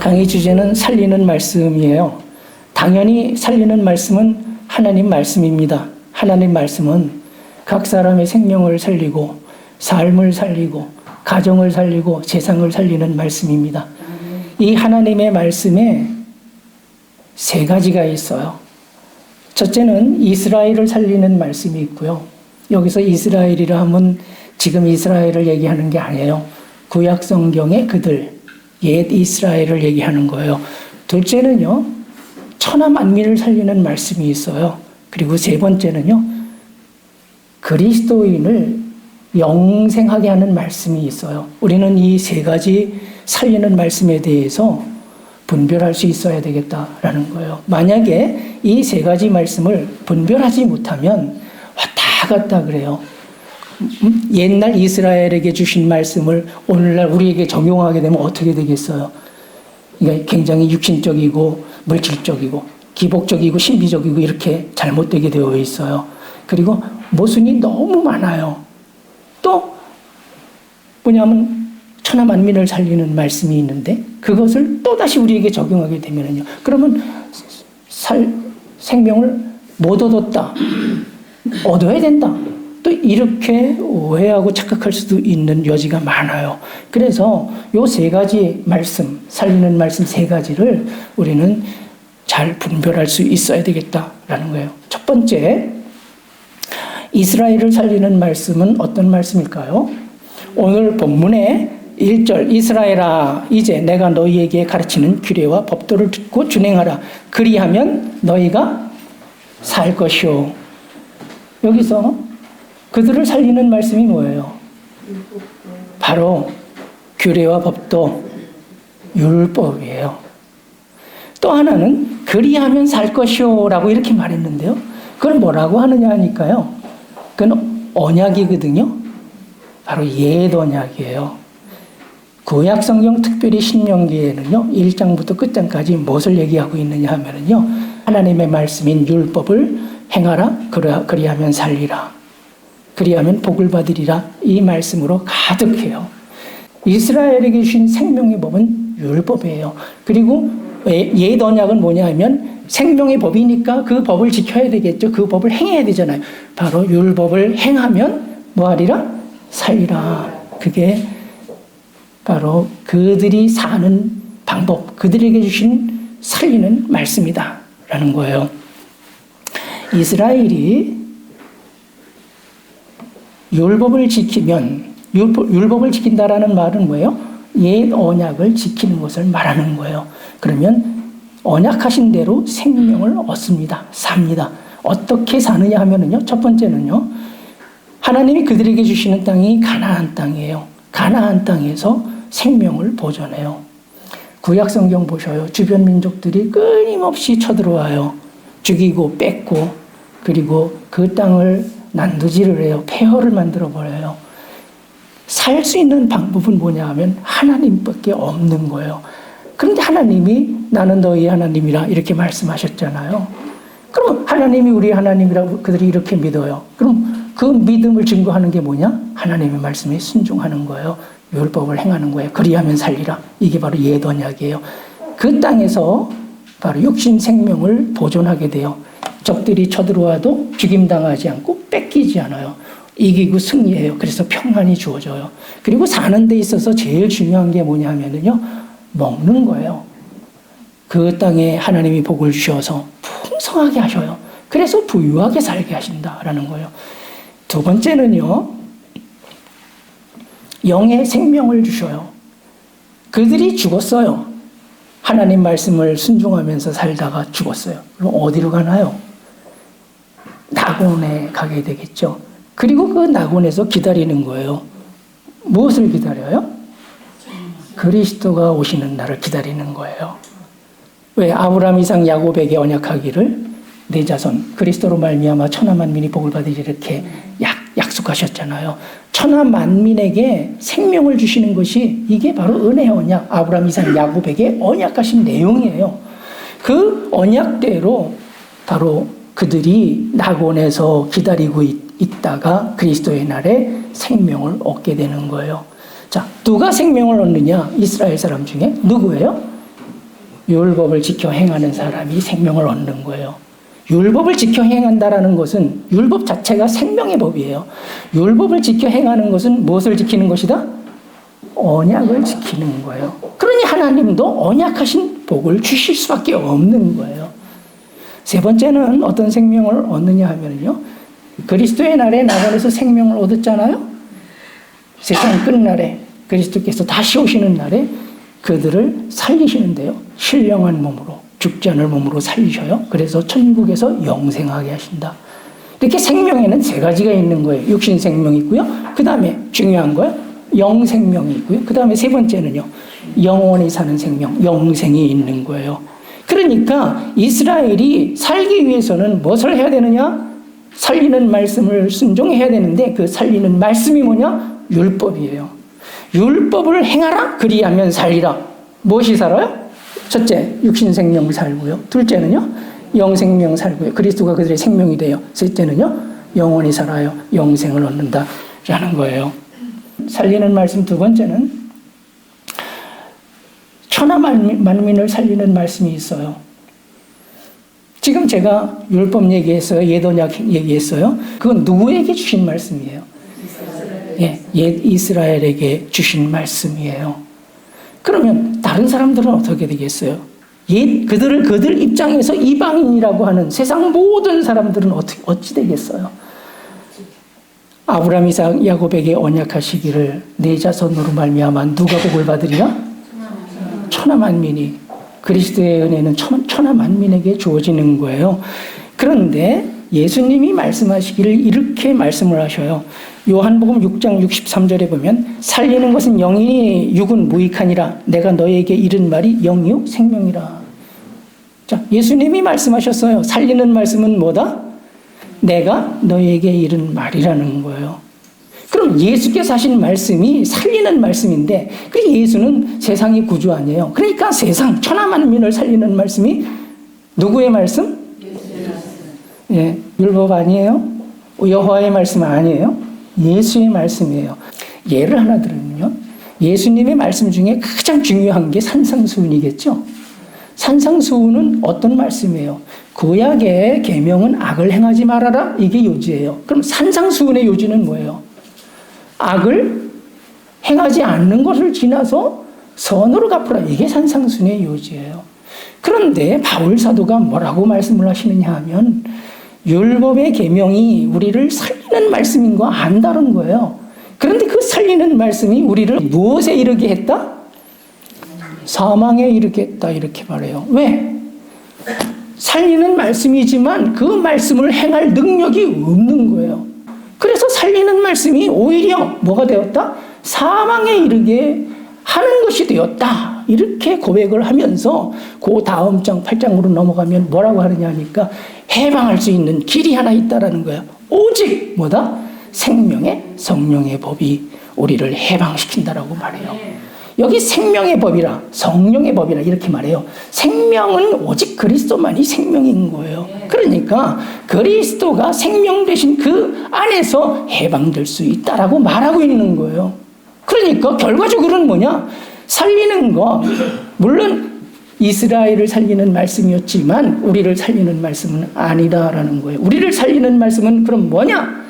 강의 주제는 살리는 말씀이에요. 당연히 살리는 말씀은 하나님 말씀입니다. 하나님 말씀은 각 사람의 생명을 살리고 삶을 살리고 가정을 살리고 세상을 살리는 말씀입니다. 이 하나님의 말씀에 세 가지가 있어요. 첫째는 이스라엘을 살리는 말씀이 있고요. 여기서 이스라엘이라 하면 지금 이스라엘을 얘기하는 게 아니에요. 구약 성경의 그들, 옛 이스라엘을 얘기하는 거예요. 둘째는요, 천하 만민을 살리는 말씀이 있어요. 그리고 세 번째는요, 그리스도인을 영생하게 하는 말씀이 있어요. 우리는 이 세 가지 살리는 말씀에 대해서 분별할 수 있어야 되겠다라는 거예요. 만약에 이 세 가지 말씀을 분별하지 못하면 왔다 갔다 그래요. 옛날 이스라엘에게 주신 말씀을 오늘날 우리에게 적용하게 되면 어떻게 되겠어요? 그러니까 굉장히 육신적이고 물질적이고 기복적이고 신비적이고 이렇게 잘못되게 되어 있어요. 그리고 모순이 너무 많아요. 또 뭐냐면 천하 만민을 살리는 말씀이 있는데 그것을 또다시 우리에게 적용하게 되면요. 그러면 생명을 못 얻었다. 얻어야 된다. 또 이렇게 오해하고 착각할 수도 있는 여지가 많아요. 그래서 요 세 가지 말씀, 살리는 말씀 세 가지를 우리는 잘 분별할 수 있어야 되겠다라는 거예요. 첫 번째, 이스라엘을 살리는 말씀은 어떤 말씀일까요? 오늘 본문의 1절, 이스라엘아 이제 내가 너희에게 가르치는 규례와 법도를 듣고 준행하라. 그리하면 너희가 살 것이요. 여기서 그들을 살리는 말씀이 뭐예요? 바로 규례와 법도, 율법이에요. 또 하나는 그리하면 살 것이요 라고 이렇게 말했는데요. 그걸 뭐라고 하느냐 하니까요. 그건 언약이거든요. 바로 옛 언약이에요. 구약 성경 특별히 신명기에는요. 1장부터 끝장까지 무엇을 얘기하고 있느냐 하면은요. 하나님의 말씀인 율법을 행하라. 그리하면 살리라. 그리하면 복을 받으리라. 이 말씀으로 가득해요. 이스라엘에게 주신 생명의 법은 율법이에요. 그리고 옛 언약은 뭐냐 하면 생명의 법이니까 그 법을 지켜야 되겠죠. 그 법을 행해야 되잖아요. 바로 율법을 행하면 뭐하리라? 살리라. 그게 바로 그들이 사는 방법, 그들에게 주신 살리는 말씀이다 라는 거예요. 이스라엘이 율법을 지키면, 율법을 지킨다라는 말은 뭐예요? 옛 언약을 지키는 것을 말하는 거예요. 그러면 언약하신 대로 생명을 얻습니다. 삽니다. 어떻게 사느냐 하면은요, 첫 번째는요, 하나님이 그들에게 주시는 땅이 가나안 땅이에요. 가나안 땅에서 생명을 보존해요. 구약 성경 보셔요. 주변 민족들이 끊임없이 쳐들어와요. 죽이고 뺏고, 그리고 그 땅을 난도질을 해요. 폐허를 만들어버려요. 살 수 있는 방법은 뭐냐 하면 하나님밖에 없는 거예요. 그런데 하나님이 나는 너희 하나님이라 이렇게 말씀하셨잖아요. 그럼 하나님이 우리 하나님이라고 그들이 이렇게 믿어요. 그럼 그 믿음을 증거하는 게 뭐냐? 하나님의 말씀에 순종하는 거예요. 율법을 행하는 거예요. 그리하면 살리라. 이게 바로 옛 언약이에요. 그 땅에서 바로 육신 생명을 보존하게 돼요. 적들이 쳐들어와도 죽임당하지 않고 뺏기지 않아요. 이기고 승리해요. 그래서 평안이 주어져요. 그리고 사는 데 있어서 제일 중요한 게 뭐냐면요, 먹는 거예요. 그 땅에 하나님이 복을 주셔서 풍성하게 하셔요. 그래서 부유하게 살게 하신다라는 거예요. 두 번째는요, 영의 생명을 주셔요. 그들이 죽었어요. 하나님 말씀을 순종하면서 살다가 죽었어요. 그럼 어디로 가나요? 낙원에 가게 되겠죠. 그리고 그 낙원에서 기다리는 거예요. 무엇을 기다려요? 그리스도가 오시는 날을 기다리는 거예요. 왜? 아브라함, 이삭, 야곱에게 언약하기를 내 자손 그리스도로 말미암아 천하 만민이 복을 받으리 이렇게 약속하셨잖아요. 천하 만민에게 생명을 주시는 것이 이게 바로 은혜의 언약, 아브라함, 이삭, 야곱에게 언약하신 내용이에요. 그 언약대로 바로 그들이 낙원에서 기다리고 있다가 그리스도의 날에 생명을 얻게 되는 거예요. 자, 누가 생명을 얻느냐? 이스라엘 사람 중에 누구예요? 율법을 지켜 행하는 사람이 생명을 얻는 거예요. 율법을 지켜 행한다라는 것은 율법 자체가 생명의 법이에요. 율법을 지켜 행하는 것은 무엇을 지키는 것이다? 언약을 지키는 거예요. 그러니 하나님도 언약하신 복을 주실 수밖에 없는 거예요. 세 번째는 어떤 생명을 얻느냐 하면요, 그리스도의 날에 나관에서 생명을 얻었잖아요. 세상 끝날에 그리스도께서 다시 오시는 날에 그들을 살리시는데요, 신령한 몸으로, 죽지 않을 몸으로 살리셔요. 그래서 천국에서 영생하게 하신다. 이렇게 생명에는 세 가지가 있는 거예요. 육신 생명이 있고요, 그 다음에 중요한 거예요, 영생명이 있고요, 그 다음에 세 번째는요, 영원히 사는 생명, 영생이 있는 거예요. 그러니까 이스라엘이 살기 위해서는 무엇을 해야 되느냐? 살리는 말씀을 순종해야 되는데, 그 살리는 말씀이 뭐냐? 율법이에요. 율법을 행하라, 그리하면 살리라. 무엇이 살아요? 첫째, 육신생명 살고요. 둘째는요, 영생명 살고요. 그리스도가 그들의 생명이 돼요. 셋째는요, 영원히 살아요. 영생을 얻는다라는 거예요. 살리는 말씀 두 번째는 천하 만민을 살리는 말씀이 있어요. 지금 제가 율법 얘기했어요. 옛 언약 얘기했어요. 그건 누구에게 주신 말씀이에요? 예, 옛 이스라엘에게 주신 말씀이에요. 그러면 다른 사람들은 어떻게 되겠어요? 그들 입장에서 이방인이라고 하는 세상 모든 사람들은 어찌 되겠어요? 아브라함, 이삭, 야곱에게 언약하시기를 내 자손으로 말미암아 누가 복을 받으리라? 천하 만민이. 그리스도의 은혜는 천하 만민에게 주어지는 거예요. 그런데 예수님이 말씀하시기를 이렇게 말씀을 하셔요. 요한복음 6장 63절에 보면 살리는 것은 영이니 육은 무익하니라. 내가 너에게 이른 말이 영이요 생명이라. 자, 예수님이 말씀하셨어요. 살리는 말씀은 뭐다? 내가 너에게 이른 말이라는 거예요. 그럼 예수께서 하신 말씀이 살리는 말씀인데, 그 예수는 세상의 구주 아니에요. 그러니까 세상 천하 만민을 살리는 말씀이 누구의 말씀? 예, 율법 아니에요? 여호와의 말씀 아니에요? 예수의 말씀이에요. 예를 하나 들으면요, 예수님의 말씀 중에 가장 중요한 게 산상수훈이겠죠. 산상수훈은 어떤 말씀이에요? 구약의 계명은 악을 행하지 말아라, 이게 요지예요. 그럼 산상수훈의 요지는 뭐예요? 악을 행하지 않는 것을 지나서 선으로 갚으라, 이게 산상수훈의 요지예요. 그런데 바울 사도가 뭐라고 말씀을 하시느냐 하면 율법의 계명이 우리를 살리는 말씀인 거 안다는 거예요. 그런데 그 살리는 말씀이 우리를 무엇에 이르게 했다? 사망에 이르게 했다, 이렇게 말해요. 왜? 살리는 말씀이지만 그 말씀을 행할 능력이 없는 거예요. 그래서 살리는 말씀이 오히려 뭐가 되었다? 사망에 이르게 하는 것이 되었다, 이렇게 고백을 하면서 그 다음 장 8장으로 넘어가면 뭐라고 하느냐 하니까 해방할 수 있는 길이 하나 있다라는 거예요. 오직 뭐다? 생명의 성령의 법이 우리를 해방시킨다라고 말해요. 여기 생명의 법이라, 성령의 법이라 이렇게 말해요. 생명은 오직 그리스도만이 생명인 거예요. 그러니까 그리스도가 생명 되신 그 안에서 해방될 수 있다라고 말하고 있는 거예요. 그러니까 결과적으로는 뭐냐? 살리는 거, 물론 이스라엘을 살리는 말씀이었지만 우리를 살리는 말씀은 아니다라는 거예요. 우리를 살리는 말씀은 그럼 뭐냐?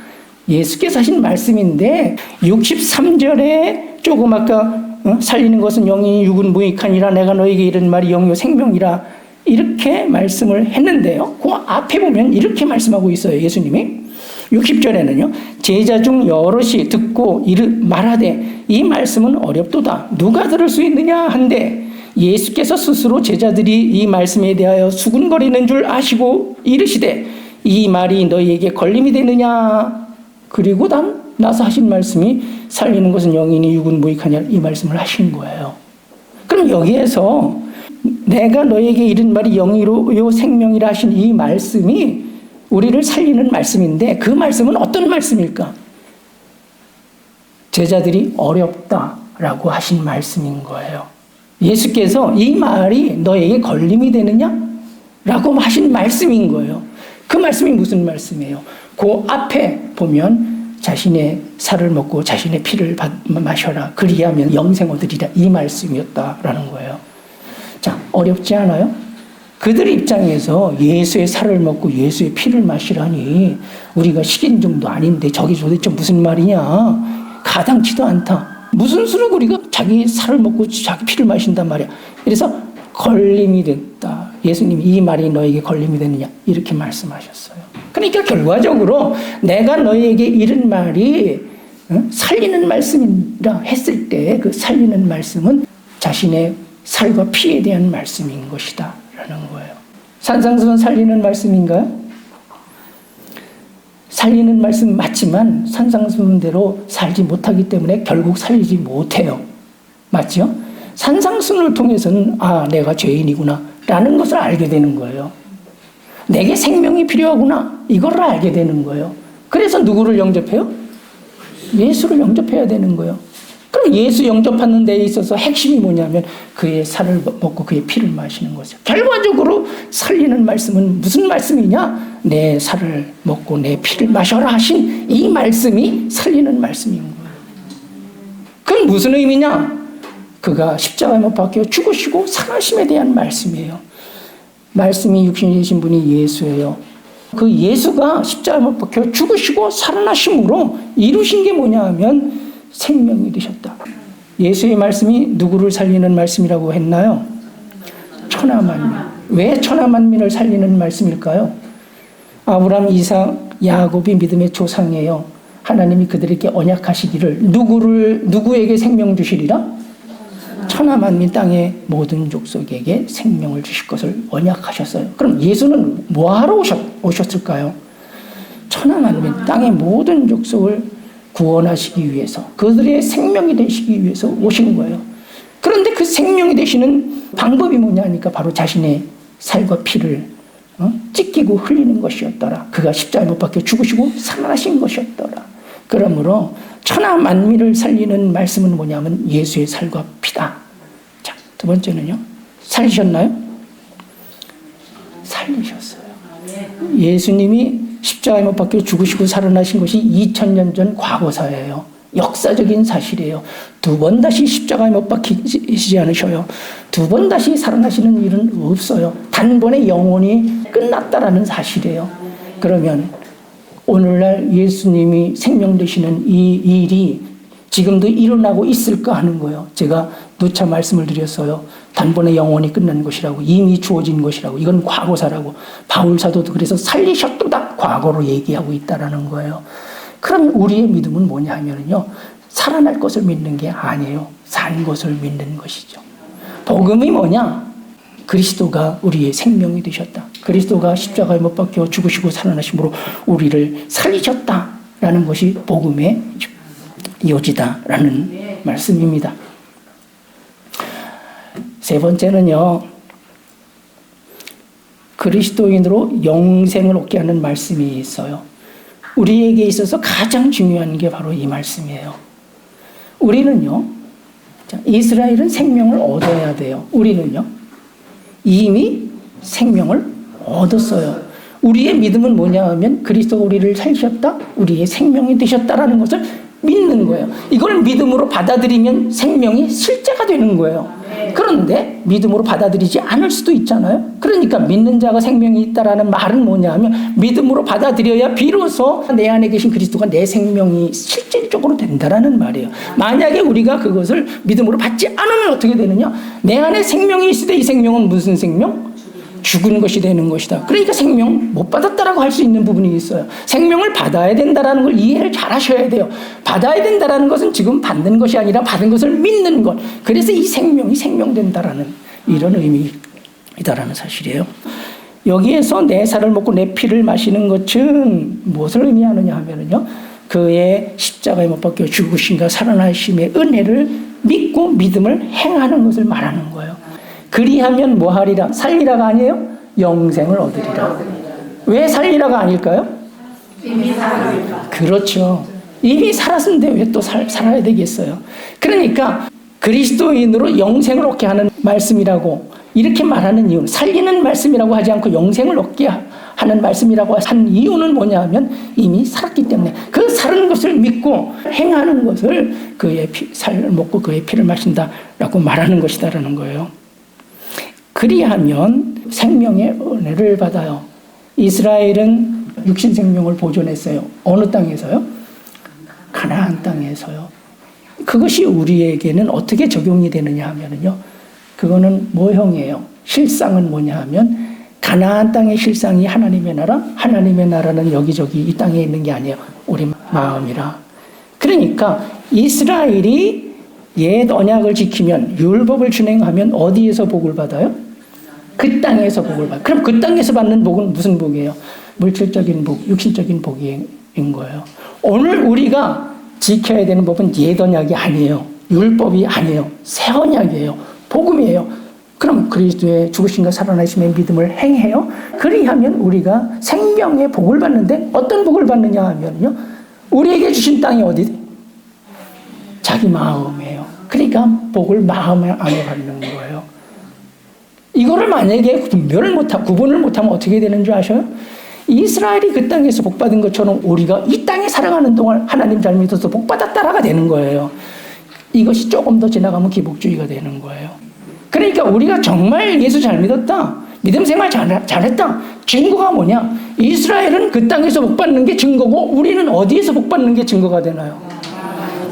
예수께서 하신 말씀인데 63절에 조금 아까 살리는 것은 영이 육은 무익하니라. 내가 너에게 이른 말이 영이요 생명이라, 이렇게 말씀을 했는데요, 그 앞에 보면 이렇게 말씀하고 있어요. 예수님이 60절에는요 제자 중 여럿이 듣고 말하되 이 말씀은 어렵도다, 누가 들을 수 있느냐 한데 예수께서 스스로 제자들이 이 말씀에 대하여 수군거리는 줄 아시고 이르시되 이 말이 너희에게 걸림이 되느냐. 그리고 나서 하신 말씀이 살리는 것은 영이니 육은 무익하냐, 이 말씀을 하신 거예요. 그럼 여기에서 내가 너에게 이른 말이 영이요 생명이라 하신 이 말씀이 우리를 살리는 말씀인데, 그 말씀은 어떤 말씀일까? 제자들이 어렵다라고 하신 말씀인 거예요. 예수께서 이 말이 너에게 걸림이 되느냐? 라고 하신 말씀인 거예요. 그 말씀이 무슨 말씀이에요? 그 앞에 보면 자신의 살을 먹고 자신의 피를 마셔라, 그리하면 영생 얻으리라, 이 말씀이었다라는 거예요. 자, 어렵지 않아요? 그들 입장에서 예수의 살을 먹고 예수의 피를 마시라니 우리가 식인종도 아닌데 저게 도대체 무슨 말이냐? 가당치도 않다. 무슨 수로 우리가 자기 살을 먹고 자기 피를 마신단 말이야. 그래서 걸림이 됐다. 예수님이 이 말이 너에게 걸림이 되느냐? 이렇게 말씀하셨어요. 그러니까 결과적으로 내가 너에게 이런 말이 살리는 말씀이라 했을 때 그 살리는 말씀은 자신의 살과 피에 대한 말씀인 것이다 라는 거예요. 산상수는 살리는 말씀인가요? 살리는 말씀 맞지만 산상수훈대로 살지 못하기 때문에 결국 살리지 못해요. 맞죠? 산상수훈을 통해서는 아, 내가 죄인이구나 라는 것을 알게 되는 거예요. 내게 생명이 필요하구나 이걸 알게 되는 거예요. 그래서 누구를 영접해요? 예수를 영접해야 되는 거예요. 그럼 예수 영접하는 데에 있어서 핵심이 뭐냐면 그의 살을 먹고 그의 피를 마시는 거죠. 결과적으로 살리는 말씀은 무슨 말씀이냐? 내 살을 먹고 내 피를 마셔라 하신 이 말씀이 살리는 말씀인 거예요. 그건 무슨 의미냐? 그가 십자가에 못 박혀 죽으시고 살아심에 대한 말씀이에요. 말씀이 육신이 되신 분이 예수예요. 그 예수가 십자가에 못 박혀 죽으시고 살아나심으로 이루신 게 뭐냐 하면 생명이 되셨다. 예수의 말씀이 누구를 살리는 말씀이라고 했나요? 천하만민. 왜 천하만민을 살리는 말씀일까요? 아브라함, 이삭, 야곱이 믿음의 조상이에요. 하나님이 그들에게 언약하시기를 누구에게 생명 주시리라? 천하만민 땅의 모든 족속에게 생명을 주실 것을 언약하셨어요. 그럼 예수는 뭐하러 오셨을까요? 천하만민 땅의 모든 족속을 구원하시기 위해서 그들의 생명이 되시기 위해서 오신 거예요. 그런데 그 생명이 되시는 방법이 뭐냐 하니까 바로 자신의 살과 피를 찢기고 흘리는 것이었더라. 그가 십자가에 못 박혀 죽으시고 살아나신 것이었더라. 그러므로 천하만민을 살리는 말씀은 뭐냐면 예수의 살과 피다. 자, 두 번째는요. 살리셨나요? 살리셨어요. 예수님이 십자가에 못 박혀 죽으시고 살아나신 것이 2000년 전 과거사예요. 역사적인 사실이에요. 두 번 다시 십자가에 못 박히시지 않으셔요. 두 번 다시 살아나시는 일은 없어요. 단번에 영원히 끝났다라는 사실이에요. 그러면 오늘날 예수님이 생명 되시는 이 일이 지금도 일어나고 있을까 하는 거예요. 제가 누차 말씀을 드렸어요. 단번에 영원히 끝난 것이라고, 이미 주어진 것이라고, 이건 과거사라고. 바울 사도도 그래서 살리셨도다 과거로 얘기하고 있다라는 거예요. 그럼 우리의 믿음은 뭐냐 하면요, 살아날 것을 믿는 게 아니에요. 산 것을 믿는 것이죠. 복음이 뭐냐? 그리스도가 우리의 생명이 되셨다. 그리스도가 십자가에 못 박혀 죽으시고 살아나심으로 우리를 살리셨다라는 것이 복음의 요지다라는 말씀입니다. 세 번째는요, 그리스도인으로 영생을 얻게 하는 말씀이 있어요. 우리에게 있어서 가장 중요한 게 바로 이 말씀이에요. 우리는요, 이스라엘은 생명을 얻어야 돼요. 우리는요, 이미 생명을 얻었어요. 우리의 믿음은 뭐냐 하면 그리스도가 우리를 살리셨다, 우리의 생명이 되셨다라는 것을 믿는 거예요. 이걸 믿음으로 받아들이면 생명이 실제가 되는 거예요. 그런데 믿음으로 받아들이지 않을 수도 있잖아요. 그러니까 믿는 자가 생명이 있다라는 말은 뭐냐 하면 믿음으로 받아들여야 비로소 내 안에 계신 그리스도가 내 생명이 실질적으로 된다라는 말이에요. 만약에 우리가 그것을 믿음으로 받지 않으면 어떻게 되느냐? 내 안에 생명이 있을 때 이 생명은 무슨 생명? 죽은 것이 되는 것이다. 그러니까 생명 못 받았다라고 할 수 있는 부분이 있어요. 생명을 받아야 된다라는 걸 이해를 잘 하셔야 돼요. 받아야 된다라는 것은 지금 받는 것이 아니라 받은 것을 믿는 것. 그래서 이 생명이 생명된다라는 이런 의미이다라는 사실이에요. 여기에서 내 살을 먹고 내 피를 마시는 것은 무엇을 의미하느냐 하면요, 그의 십자가에 못 박혀 죽으신가 살아나심의 은혜를 믿고 믿음을 행하는 것을 말하는 거예요. 그리하면 뭐하리라? 살리라가 아니에요? 영생을 얻으리라. 왜 살리라가 아닐까요? 이미 살았으니까. 그렇죠. 이미 살았는데 왜 또 살아야 되겠어요? 그러니까 그리스도인으로 영생을 얻게 하는 말씀이라고 이렇게 말하는 이유는, 살리는 말씀이라고 하지 않고 영생을 얻게 하는 말씀이라고 한 이유는 뭐냐 하면 이미 살았기 때문에 그 살은 것을 믿고 행하는 것을 그의 살을 먹고 그의 피를 마신다라고 말하는 것이다라는 거예요. 그리하면 생명의 은혜를 받아요. 이스라엘은 육신 생명을 보존했어요. 어느 땅에서요? 가나안 땅에서요. 그것이 우리에게는 어떻게 적용이 되느냐 하면요. 그거는 모형이에요. 실상은 뭐냐 하면 가나안 땅의 실상이 하나님의 나라, 하나님의 나라는 여기저기 이 땅에 있는 게 아니에요. 우리 마음이라. 그러니까 이스라엘이 옛 언약을 지키면 율법을 준행하면 어디에서 복을 받아요? 그 땅에서 복을 받아요. 그럼 그 땅에서 받는 복은 무슨 복이에요? 물질적인 복, 육신적인 복인 거예요. 오늘 우리가 지켜야 되는 법은 옛 언약이 아니에요. 율법이 아니에요. 새 언약이에요. 복음이에요. 그럼 그리스도의 죽으심과 살아나심의 믿음을 행해요. 그리하면 우리가 생명의 복을 받는데 어떤 복을 받느냐 하면요. 우리에게 주신 땅이 어디? 자기 마음이에요. 그러니까 복을 마음 안에 받는 거예요. 이거를 만약에 구분을 못하면 어떻게 되는 줄 아셔요? 이스라엘이 그 땅에서 복받은 것처럼 우리가 이 땅에 살아가는 동안 하나님 잘 믿어서 복받았다라가 되는 거예요. 이것이 조금 더 지나가면 기복주의가 되는 거예요. 그러니까 우리가 정말 예수 잘 믿었다, 믿음 생활 잘했다, 증거가 뭐냐? 이스라엘은 그 땅에서 복받는 게 증거고 우리는 어디에서 복받는 게 증거가 되나요?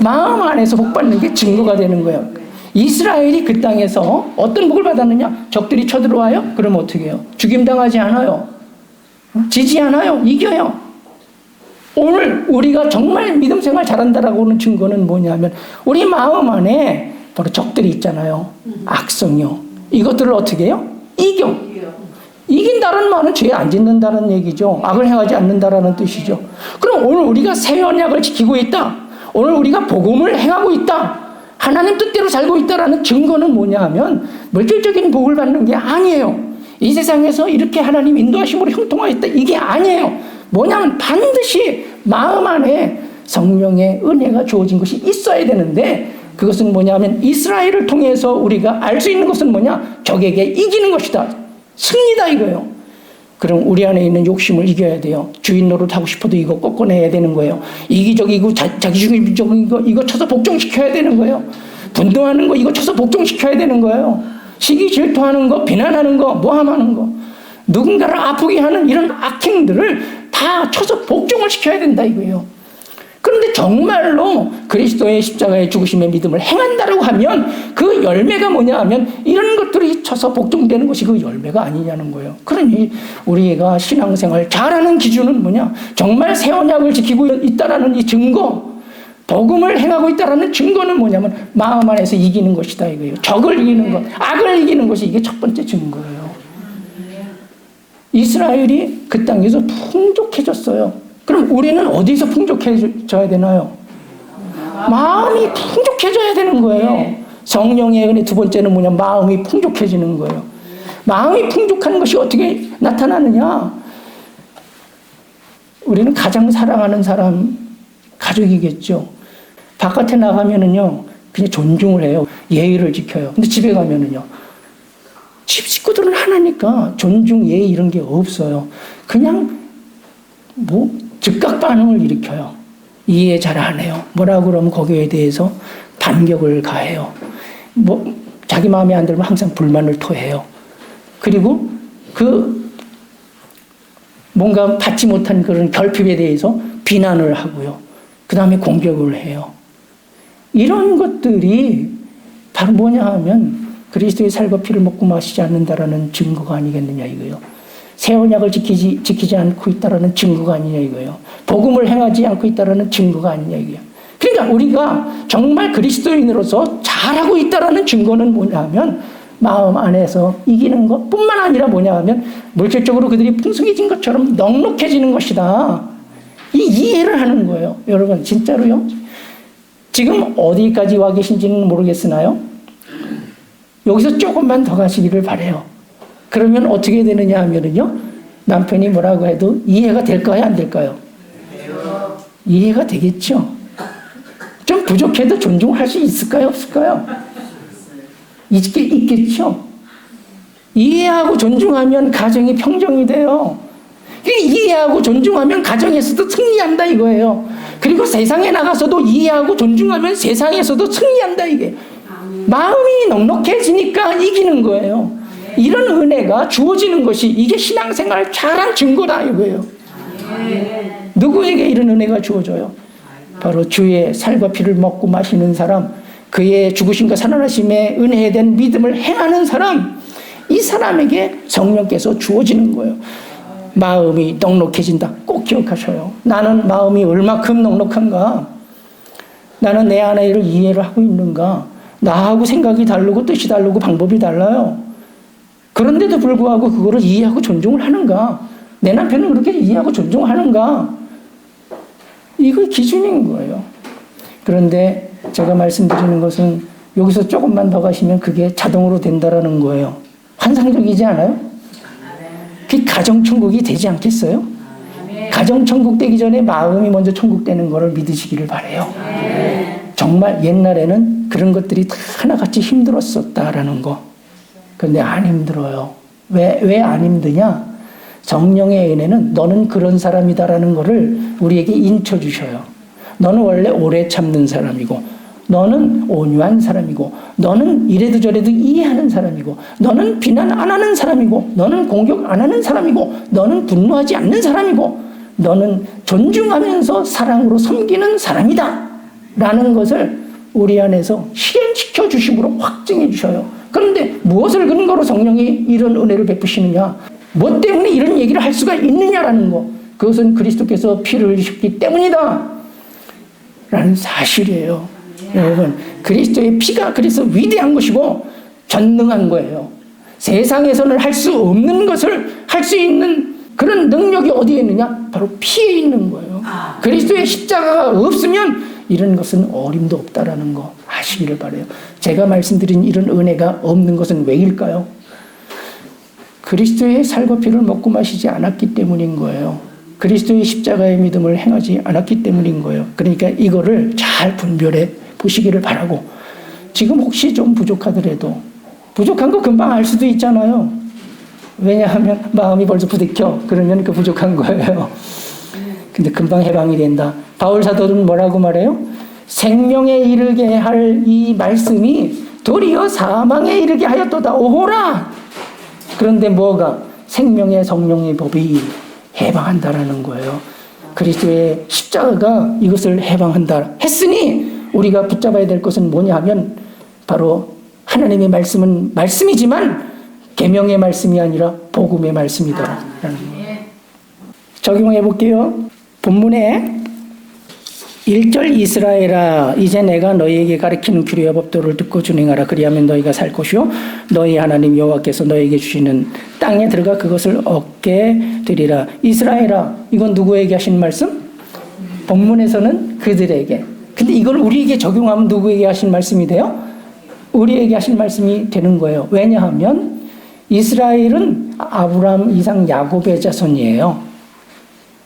마음 안에서 복받는 게 증거가 되는 거예요. 이스라엘이 그 땅에서 어떤 복을 받았느냐? 적들이 쳐들어와요? 그럼 어떻게 해요? 죽임당하지 않아요. 지지 않아요. 이겨요. 오늘 우리가 정말 믿음 생활 잘한다라고 하는 증거는 뭐냐면 우리 마음 안에 바로 적들이 있잖아요. 악성이요. 이것들을 어떻게 해요? 이겨. 이긴다는 말은 죄 안 짓는다는 얘기죠. 악을 행하지 않는다라는 뜻이죠. 그럼 오늘 우리가 새 언약을 지키고 있다. 오늘 우리가 복음을 행하고 있다. 하나님 뜻대로 살고 있다라는 증거는 뭐냐 하면 물질적인 복을 받는 게 아니에요. 이 세상에서 이렇게 하나님 인도하심으로 형통하였다. 이게 아니에요. 뭐냐면 반드시 마음 안에 성령의 은혜가 주어진 것이 있어야 되는데 그것은 뭐냐면 이스라엘을 통해서 우리가 알 수 있는 것은 뭐냐? 적에게 이기는 것이다. 승리다 이거예요. 그럼 우리 안에 있는 욕심을 이겨야 돼요. 주인 노릇하고 싶어도 이거 꺾어내야 되는 거예요. 이기적이고 자기중심적인 거 이거 쳐서 복종시켜야 되는 거예요. 분노하는 거 이거 쳐서 복종시켜야 되는 거예요. 시기 질투하는 거, 비난하는 거, 모함하는 거, 누군가를 아프게 하는 이런 악행들을 다 쳐서 복종을 시켜야 된다 이거예요. 그런데 정말로 그리스도의 십자가의 죽으심의 믿음을 행한다고 하면 그 열매가 뭐냐 하면 이런 것들이 쳐서 복종되는 것이 그 열매가 아니냐는 거예요. 그러니 우리가 신앙생활 잘하는 기준은 뭐냐? 정말 새 언약을 지키고 있다라는 이 증거, 복음을 행하고 있다라는 증거는 뭐냐면 마음 안에서 이기는 것이다 이거예요. 적을 이기는 것, 악을 이기는 것이 이게 첫 번째 증거예요. 이스라엘이 그 땅에서 풍족해졌어요. 그럼 우리는 어디서 풍족해져야 되나요? 마음이 풍족해져야 되는 거예요. 성령의 은혜 두 번째는 뭐냐? 마음이 풍족해지는 거예요. 마음이 풍족한 것이 어떻게 나타나느냐? 우리는 가장 사랑하는 사람, 가족이겠죠. 바깥에 나가면은요, 그냥 존중을 해요. 예의를 지켜요. 근데 집에 가면은요, 집 식구들은 하나니까 존중, 예의 이런 게 없어요. 그냥 즉각 반응을 일으켜요. 이해 잘 안 해요. 뭐라고 그러면 거기에 대해서 반격을 가해요. 자기 마음에 안 들면 항상 불만을 토해요. 그리고 뭔가 받지 못한 그런 결핍에 대해서 비난을 하고요. 그 다음에 공격을 해요. 이런 것들이 바로 뭐냐 하면 그리스도의 살과 피를 먹고 마시지 않는다라는 증거가 아니겠느냐 이거예요. 새 언약을 지키지 않고 있다라는 증거가 아니냐 이거예요. 복음을 행하지 않고 있다라는 증거가 아니냐 이거예요. 그러니까 우리가 정말 그리스도인으로서 잘하고 있다라는 증거는 뭐냐 하면 마음 안에서 이기는 것뿐만 아니라 뭐냐 하면 물질적으로 그들이 풍성해진 것처럼 넉넉해지는 것이다. 이 이해를 하는 거예요. 여러분 진짜로요. 지금 어디까지 와 계신지는 모르겠으나요? 여기서 조금만 더 가시기를 바라요. 그러면 어떻게 되느냐 하면은요, 남편이 뭐라고 해도 이해가 될까요, 안 될까요? 이해가 되겠죠. 좀 부족해도 존중할 수 있을까요, 없을까요? 있겠죠. 이해하고 존중하면 가정이 평정이 돼요. 이해하고 존중하면 가정에서도 승리한다 이거예요. 그리고 세상에 나가서도 이해하고 존중하면 세상에서도 승리한다 이게. 마음이 넉넉해지니까 이기는 거예요. 이런 은혜가 주어지는 것이 이게 신앙생활 잘한 증거다 이거예요. 누구에게 이런 은혜가 주어져요? 바로 주의 살과 피를 먹고 마시는 사람, 그의 죽으심과 살아나심에 은혜된 믿음을 행하는 사람, 이 사람에게 성령께서 주어지는 거예요. 마음이 넉넉해진다. 꼭 기억하셔요. 나는 마음이 얼마큼 넉넉한가? 나는 내 아내를 이해를 하고 있는가? 나하고 생각이 다르고 뜻이 다르고 방법이 달라요. 그런데도 불구하고 그거를 이해하고 존중을 하는가? 내 남편은 그렇게 이해하고 존중하는가? 이거 기준인 거예요. 그런데 제가 말씀드리는 것은 여기서 조금만 더 가시면 그게 자동으로 된다라는 거예요. 환상적이지 않아요? 그게 가정천국이 되지 않겠어요? 가정천국 되기 전에 마음이 먼저 천국 되는 거를 믿으시기를 바라요. 정말 옛날에는 그런 것들이 다 하나같이 힘들었었다라는 거. 그런데 안 힘들어요. 왜 안 힘드냐? 성령의 은혜는 너는 그런 사람이다라는 거를 우리에게 인쳐주셔요. 너는 원래 오래 참는 사람이고, 너는 온유한 사람이고, 너는 이래도 저래도 이해하는 사람이고, 너는 비난 안 하는 사람이고, 너는 공격 안 하는 사람이고, 너는 분노하지 않는 사람이고, 너는 존중하면서 사랑으로 섬기는 사람이다 라는 것을 우리 안에서 실현시켜 주심으로 확증해 주셔요. 그런데 무엇을 근거로 성령이 이런 은혜를 베푸시느냐? 뭐 때문에 이런 얘기를 할 수가 있느냐라는 거. 그것은 그리스도께서 피를 흘리셨기 때문이다 라는 사실이에요. 여러분, 그리스도의 피가 그래서 위대한 것이고 전능한 거예요. 세상에서는 할 수 없는 것을 할 수 있는 그런 능력이 어디에 있느냐? 바로 피에 있는 거예요. 그리스도의 십자가가 없으면 이런 것은 어림도 없다라는 거 아시기를 바라요. 제가 말씀드린 이런 은혜가 없는 것은 왜일까요? 그리스도의 살과 피를 먹고 마시지 않았기 때문인 거예요. 그리스도의 십자가의 믿음을 행하지 않았기 때문인 거예요. 그러니까 이거를 잘 분별해 보시기를 바라고, 지금 혹시 좀 부족하더라도 부족한 거 금방 알 수도 있잖아요. 왜냐하면 마음이 벌써 부딪혀. 그러면 그 부족한 거예요. 근데 금방 해방이 된다. 바울 사도는 뭐라고 말해요? 생명에 이르게 할 이 말씀이 도리어 사망에 이르게 하였도다. 오호라! 그런데 뭐가? 생명의 성령의 법이 해방한다라는 거예요. 그리스도의 십자가가 이것을 해방한다 했으니 우리가 붙잡아야 될 것은 뭐냐 하면 바로 하나님의 말씀은 말씀이지만 계명의 말씀이 아니라 복음의 말씀이다라는 거예요. 적용해 볼게요. 본문에 1절 이스라엘아 이제 내가 너희에게 가르치는 규례와 법도를 듣고 준행하라. 그리하면 너희가 살 것이요 너희 하나님 여호와께서 너희에게 주시는 땅에 들어가 그것을 얻게 되리라. 이스라엘아, 이건 누구에게 하신 말씀? 본문에서는 그들에게. 근데 이걸 우리에게 적용하면 누구에게 하신 말씀이 돼요? 우리에게 하신 말씀이 되는 거예요. 왜냐하면 이스라엘은 아브라함, 이삭, 야곱의 자손이에요.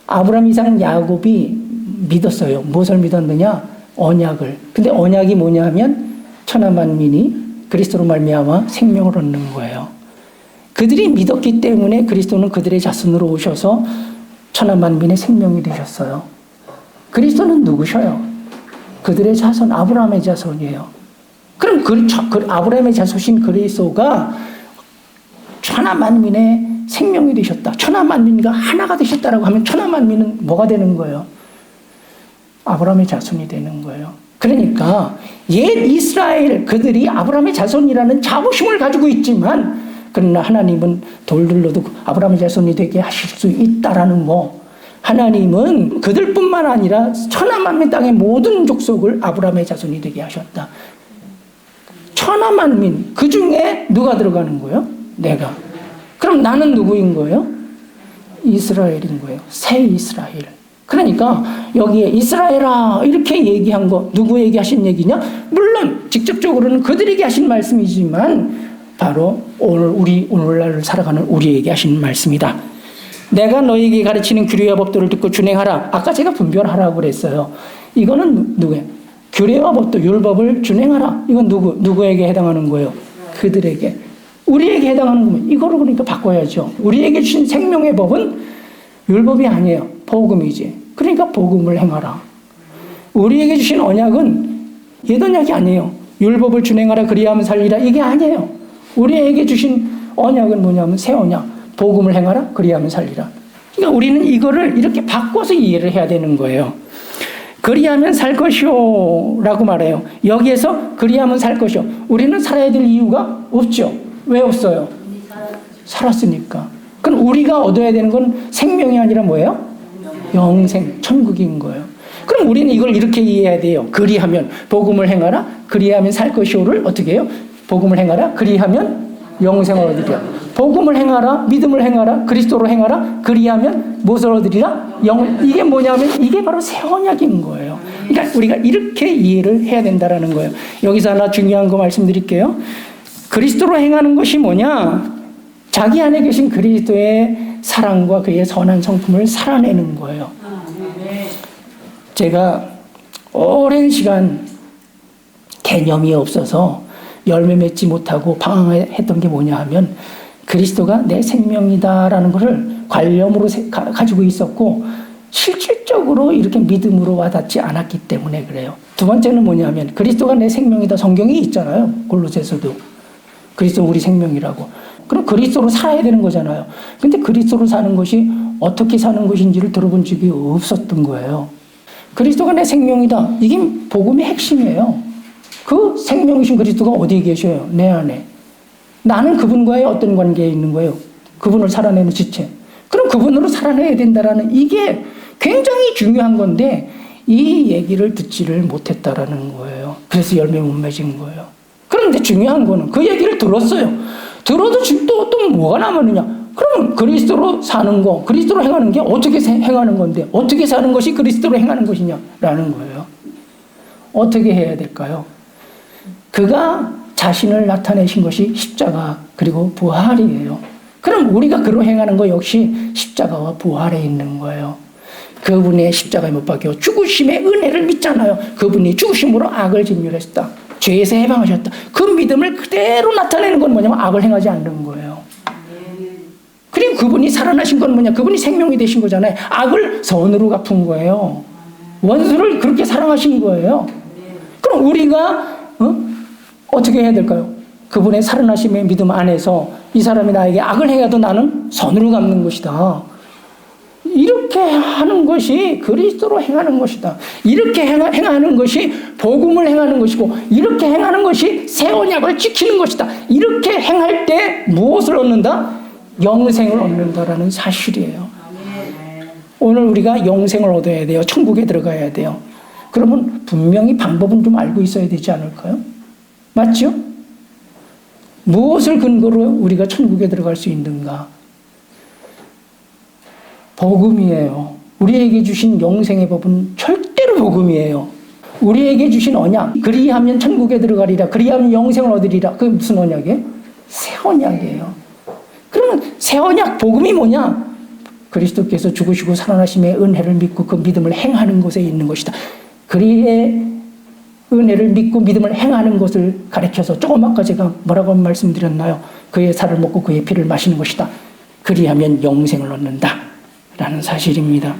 아브라함, 이삭, 야곱이 믿었어요. 무엇을 믿었느냐? 언약을. 근데 언약이 뭐냐 하면 천하만민이 그리스도로 말미암아 생명을 얻는 거예요. 그들이 믿었기 때문에 그리스도는 그들의 자손으로 오셔서 천하만민의 생명이 되셨어요. 그리스도는 누구셔요? 그들의 자손, 아브라함의 자손이에요. 그럼 그 아브라함의 자손인 그리스도가 천하만민의 생명이 되셨다. 천하만민과 하나가 되셨다라고 하면 천하만민은 뭐가 되는 거예요? 아브라함의 자손이 되는 거예요. 그러니까 옛 이스라엘 그들이 아브라함의 자손이라는 자부심을 가지고 있지만 그러나 하나님은 돌들로도 아브라함의 자손이 되게 하실 수 있다라는 거. 하나님은 그들뿐만 아니라 천하만민 땅의 모든 족속을 아브라함의 자손이 되게 하셨다. 천하만민 그 중에 누가 들어가는 거예요? 내가. 그럼 나는 누구인 거예요? 이스라엘인 거예요. 새 이스라엘. 그러니까 여기에 이스라엘아 이렇게 얘기한 거 누구에게 하신 얘기냐? 물론 직접적으로는 그들에게 하신 말씀이지만 바로 오늘날 살아가는 우리에게 하신 말씀이다. 내가 너에게 가르치는 규례와 법도를 듣고 준행하라. 아까 제가 분별하라고 그랬어요. 이거는 누구예요? 규례와 법도, 율법을 준행하라. 이건 누구에게 해당하는 거예요? 그들에게. 우리에게 해당하는 거면 이거를 그러니까 바꿔야죠. 우리에게 주신 생명의 법은 율법이 아니에요. 복음이지. 그러니까 복음을 행하라. 우리에게 주신 언약은 옛 언약이 아니에요. 율법을 준행하라 그리하면 살리라 이게 아니에요. 우리에게 주신 언약은 뭐냐면 새 언약. 복음을 행하라 그리하면 살리라. 그러니까 우리는 이거를 이렇게 바꿔서 이해를 해야 되는 거예요. 그리하면 살 것이요 라고 말해요. 여기에서 그리하면 살 것이요. 우리는 살아야 될 이유가 없죠. 왜 없어요? 살았으니까. 그럼 우리가 얻어야 되는 건 생명이 아니라 뭐예요? 영생, 천국인 거예요. 그럼 우리는 이걸 이렇게 이해해야 돼요. 그리하면 복음을 행하라 그리하면 살 것이요를 어떻게 해요? 복음을 행하라 그리하면 영생을 얻으리라. 복음을 행하라 믿음을 행하라 그리스도로 행하라 그리하면 무엇을 얻으리라? 이게 뭐냐면 이게 바로 새 언약인 거예요. 그러니까 우리가 이렇게 이해를 해야 된다라는 거예요. 여기서 하나 중요한 거 말씀드릴게요. 그리스도로 행하는 것이 뭐냐? 자기 안에 계신 그리스도의 사랑과 그의 선한 성품을 살아내는 거예요. 제가 오랜 시간 개념이 없어서 열매 맺지 못하고 방황했던 게 뭐냐 하면 그리스도가 내 생명이다라는 것을 관념으로 가지고 있었고 실질적으로 이렇게 믿음으로 와닿지 않았기 때문에 그래요. 두 번째는 뭐냐면 그리스도가 내 생명이다. 성경이 있잖아요. 골로새서도. 그리스도 우리 생명이라고. 그럼 그리스도로 살아야 되는 거잖아요. 근데 그리스도로 사는 것이 어떻게 사는 것인지를 들어본 적이 없었던 거예요. 그리스도가 내 생명이다. 이게 복음의 핵심이에요. 그 생명이신 그리스도가 어디에 계셔요? 내 안에. 나는 그분과의 어떤 관계에 있는 거예요? 그분을 살아내는 지체. 그럼 그분으로 살아내야 된다라는 이게 굉장히 중요한 건데 이 얘기를 듣지를 못했다라는 거예요. 그래서 열매 못 맺은 거예요. 그런데 중요한 거는 그 얘기를 들었어요. 들어도 지금 또 뭐가 남았느냐? 그럼 그리스도로 사는 거, 그리스도로 행하는 게 어떻게 행하는 건데 어떻게 사는 것이 그리스도로 행하는 것이냐라는 거예요. 어떻게 해야 될까요? 그가 자신을 나타내신 것이 십자가 그리고 부활이에요. 그럼 우리가 그로 행하는 거 역시 십자가와 부활에 있는 거예요. 그분의 십자가에 못 박혀 죽으심의 은혜를 믿잖아요. 그분이 죽으심으로 악을 진멸했다. 죄에서 해방하셨다. 그 믿음을 그대로 나타내는 건 뭐냐면 악을 행하지 않는 거예요. 그리고 그분이 살아나신 건 뭐냐? 그분이 생명이 되신 거잖아요. 악을 선으로 갚은 거예요. 원수를 그렇게 사랑하신 거예요. 그럼 우리가 어떻게 해야 될까요? 그분의 살아나심의 믿음 안에서 이 사람이 나에게 악을 행해도 나는 선으로 갚는 것이다. 이렇게 하는 것이 그리스도로 행하는 것이다. 이렇게 행하는 것이 복음을 행하는 것이고 이렇게 행하는 것이 새 언약을 지키는 것이다. 이렇게 행할 때 무엇을 얻는다? 영생을 얻는다라는 사실이에요. 오늘 우리가 영생을 얻어야 돼요. 천국에 들어가야 돼요. 그러면 분명히 방법은 좀 알고 있어야 되지 않을까요? 맞죠? 무엇을 근거로 우리가 천국에 들어갈 수 있는가? 복음이에요. 우리에게 주신 영생의 법은 절대로 복음이에요. 우리에게 주신 언약, 그리하면 천국에 들어가리라, 그리하면 영생을 얻으리라. 그게 무슨 언약이에요? 새 언약이에요. 그러면 새 언약, 복음이 뭐냐? 그리스도께서 죽으시고 살아나심의 은혜를 믿고 그 믿음을 행하는 것에 있는 것이다. 그리의 은혜를 믿고 믿음을 행하는 것을 가르쳐서 조금 아까 제가 뭐라고 말씀드렸나요? 그의 살을 먹고 그의 피를 마시는 것이다. 그리하면 영생을 얻는다 라는 사실입니다.